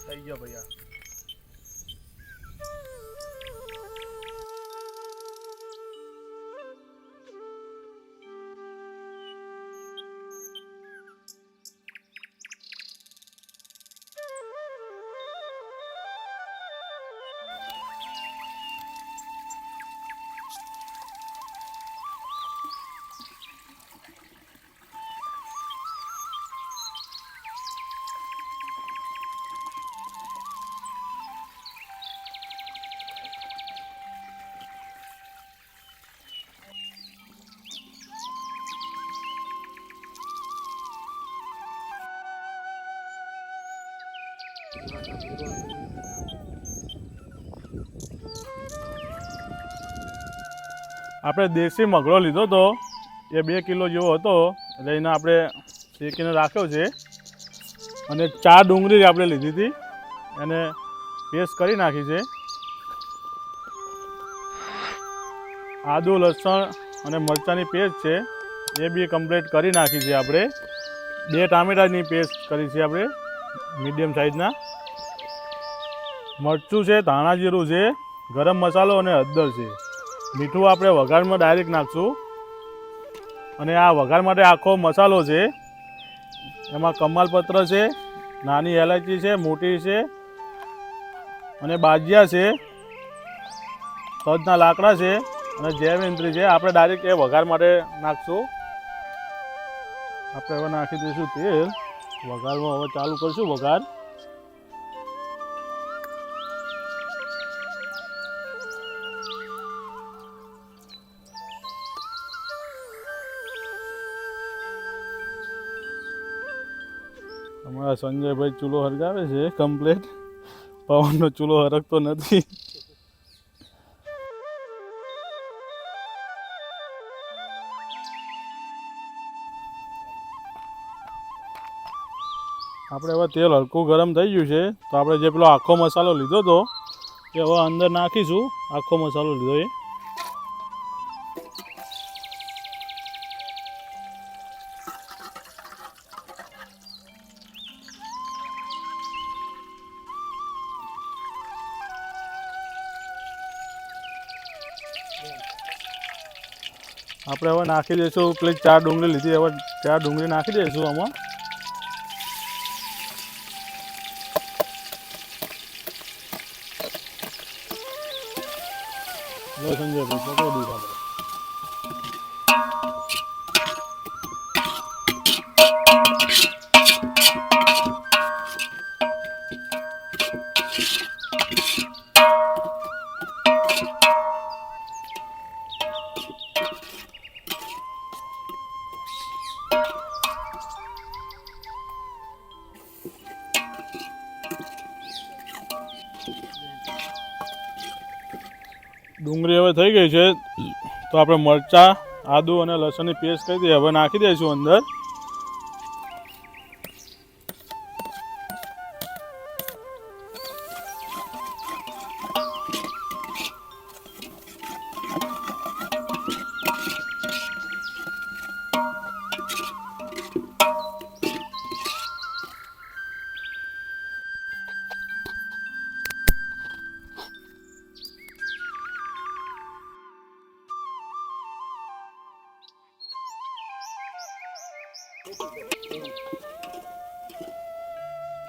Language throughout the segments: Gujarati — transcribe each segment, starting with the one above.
થઈ ગયો ભૈયા. આપણે દેશી મગડો લીધો હતો, એ 2 કિલો જેવો હતો, એટલે એને આપણે શેકીને રાખ્યો છે. અને 4 ડુંગળી આપણે લીધી હતી, એને પેસ્ટ કરી નાખી છે. આદુ, લસણ અને મરચાંની પેસ્ટ છે, એ બી કમ્પ્લીટ કરી નાખી છે આપણે. 2 ટામેટાની પેસ્ટ કરી છે આપણે, મીડિયમ સાઇઝના. મરચું છે, ધાણા જીરું છે, ગરમ મસાલો અને હળદર છે. મીઠું આપણે વઘારમાં ડાયરેક્ટ નાખશું. અને આ વઘાર માટે આખો મસાલો છે, એમાં કમાલપત્ર છે, નાની એલાચી છે, મોટી છે, અને બાજિયા છે, તજના લાકડા છે, અને જૈવિંત્રી છે. આપણે ડાયરેક્ટ એ વઘાર માટે નાખશું. આપણે હવે નાખી દઈશું તેલ. વઘારમાં હવે ચાલુ કરીશું વઘાર. અમારા સંજયભાઈ ચૂલો હરગાવે છે કમ્પ્લેટ. પવનનો ચૂલો હરગતો નથી. આપણે હવે તેલ હલકું ગરમ થઈ ગયું છે, તો આપણે જે પેલો આખો મસાલો લીધો હતો એ હવે અંદર નાખીશું. આખો મસાલો લીધો એ આપણે હવે નાખી દઈશું. પેલી 4 ડુંગળી લીધી, હવે 4 ડુંગળી નાખી દઈશું આમાં. સંજયભાઈ પકડી દીધું આપણે. ડુંગળી હવે થઈ ગઈ છે, તો આપણે મરચાં, આદુ અને લસણની પેસ્ટ કરી દઈએ. હવે નાખી દઈશું અંદર.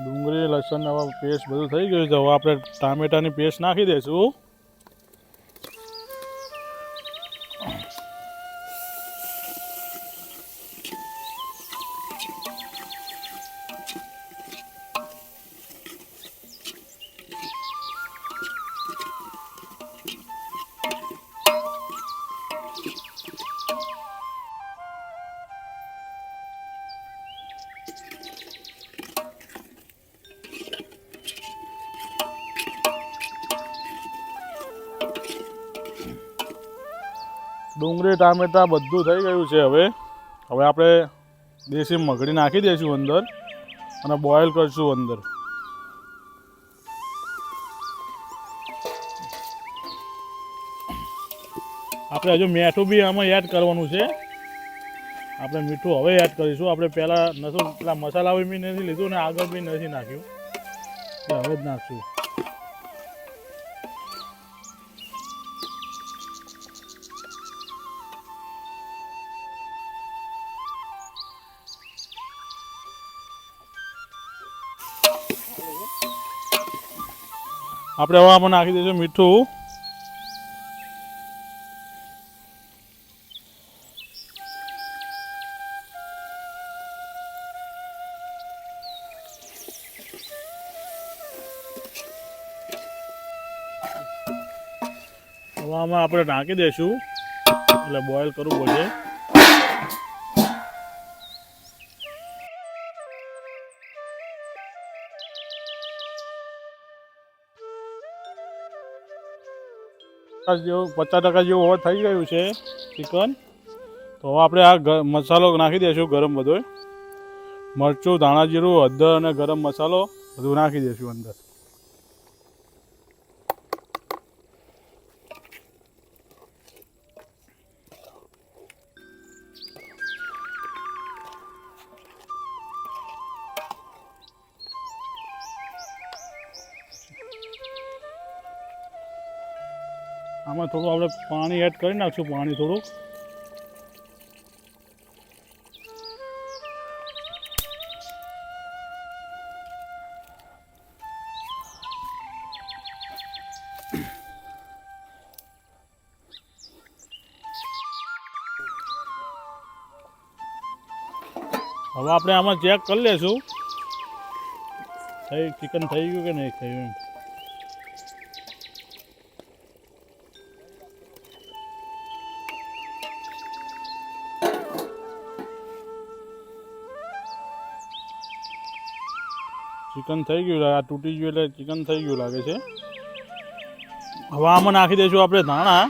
ડુંગળી લસણ હવે પેસ્ટ બધું થઈ ગયું છે. હવે આપણે ટામેટાની પેસ્ટ નાખી દઈશું. ડુંગળી ટામેટા બધું થઈ ગયું છે. હવે આપણે દેશી મગડી નાખી દઈશું અંદર અને બોઇલ કરીશું અંદર. આપણે હજુ મીઠું બી આમાં એડ કરવાનું છે. આપણે મીઠું હવે એડ કરીશું. આપણે પહેલાં નતું પેલા મસાલા બી નથી લીધું ને આગળ બી નથી નાખ્યું, હવે જ નાખશું. આપણે હવે આમાં નાખી દઈશું મીઠું. હવે આમાં આપણે નાખી દઈશું એટલે બોઇલ કરવું પડશે. જેવું 50% જેવું હવે થઈ ગયું છે ચિકન. તો હવે આપણે આ મસાલો નાખી દઈશું ગરમ બધો. મરચું, ધાણા જીરું, હળદર અને ગરમ મસાલો બધું નાખી દઈશું અંદર. આમાં થોડું આપણે પાણી એડ કરી નાખશું. પાણી થોડુંક હવે આપણે આમાં ચેક કરી લેશું ચિકન થઈ ગયું કે નહીં થયું એમ. ચિકન થઈ ગયું, આ તૂટી ગયું એટલે ચિકન થઈ ગયું લાગે છે. હવે આમાં નાખી દઈશું આપણે ધાણા.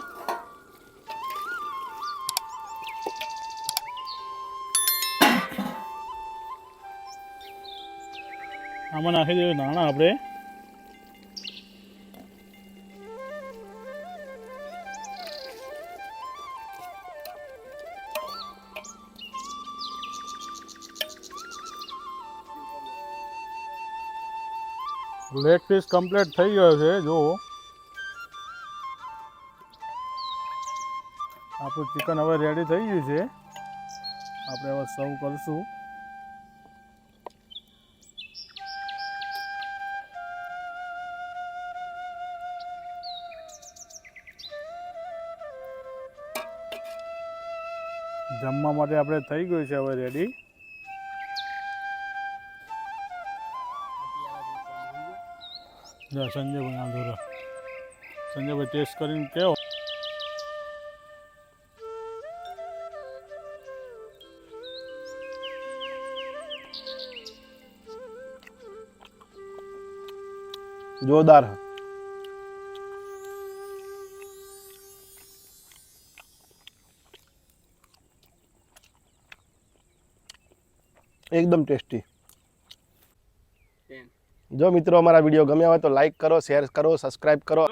આમાં નાખી દઈશું ધાણા આપણે. લેગ પીસ કમ્પ્લીટ થઈ ગયો છે. જો આપણું ચિકન હવે રેડી થઈ ગયું છે. આપણે હવે સર્વ કરીશું. જમવા માટે આપણે થઈ ગયું છે હવે રેડી. સંજયભાઈ આંધોરા. સંજયભાઈ ટેસ્ટ કરીને કેવો? જોરદાર. એકદમ ટેસ્ટી. જો મિત્રો અમારા વિડીયો ગમ્યા હોય તો લાઈક કરો, શેર કરો, સબસ્ક્રાઈબ કરો.